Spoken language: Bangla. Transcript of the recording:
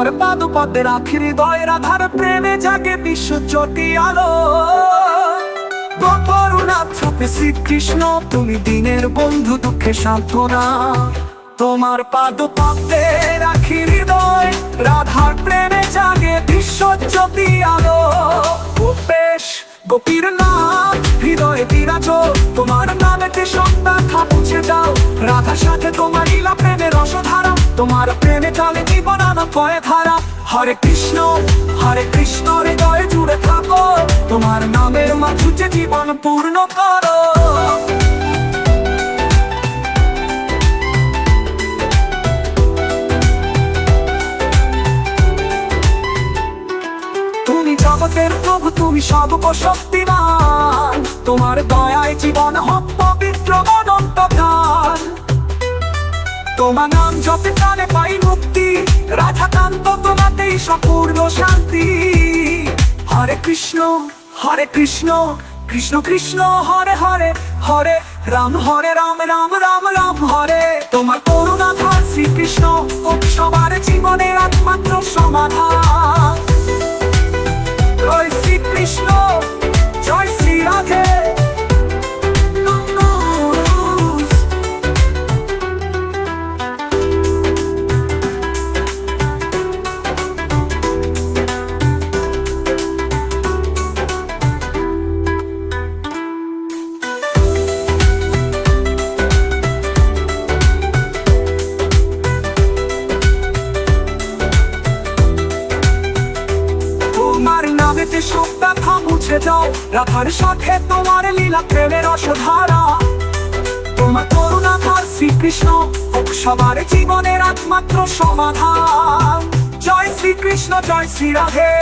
তোমার পাদপদ্মে রাখি হৃদয়, রাধার প্রেমে জাগে বিশ্বজ্যোতি আলো। করুণার ছাপে শ্রীকৃষ্ণ, তুমি দিনের বন্ধু, দুঃখে সান্ত্বনা। তোমার পাদপদ্মে রাখি হৃদয়, রাধার প্রেমে জাগে বিশ্বজ্যোতি আলো। গোপেশ গোপীর নাম হৃদয়ে বিরাজ, তোমার নামেতে সন্ধ্যা মুছে যাও। রাধার সাথে তোমার লীলা প্রেমের রসধারা, তোমার প্রেমে চলে জীবন আনন্দময় ধারা। হরে কৃষ্ণ হৃদয়ে জুড়ে থাকো, তোমার নামের মাধুর্যে জীবন পূর্ণ করো। তুমি জগতের প্রভু, তুমি সর্বশক্তিমান, তোমার দয়ায় জীবন হোক পবিত্র অনন্তকাল। তোমার নাম জপে প্রাণে পাই মুক্তি, রাধাকান্ত তোমাতেই সম্পূর্ণ শান্তি। হরে কৃষ্ণ কৃষ্ণ কৃষ্ণ হরে হরে, হরে রাম রাম রাম রাম হরে। তোমার করুণা ধার শ্রীকৃষ্ণ, সবার জীবনের একমাত্র সমাধান। জয় শ্রীকৃষ্ণ, জয় শ্রী রাধে। তোমার নামেতে সব ব্যথা মুছে যাও, রাধার সাথে তোমার লীলা প্রেমের রসধারা। তোমার করুণা ধার শ্রীকৃষ্ণ, সবার জীবনের একমাত্র সমাধান। জয় শ্রীকৃষ্ণ, জয় শ্রী রাধে।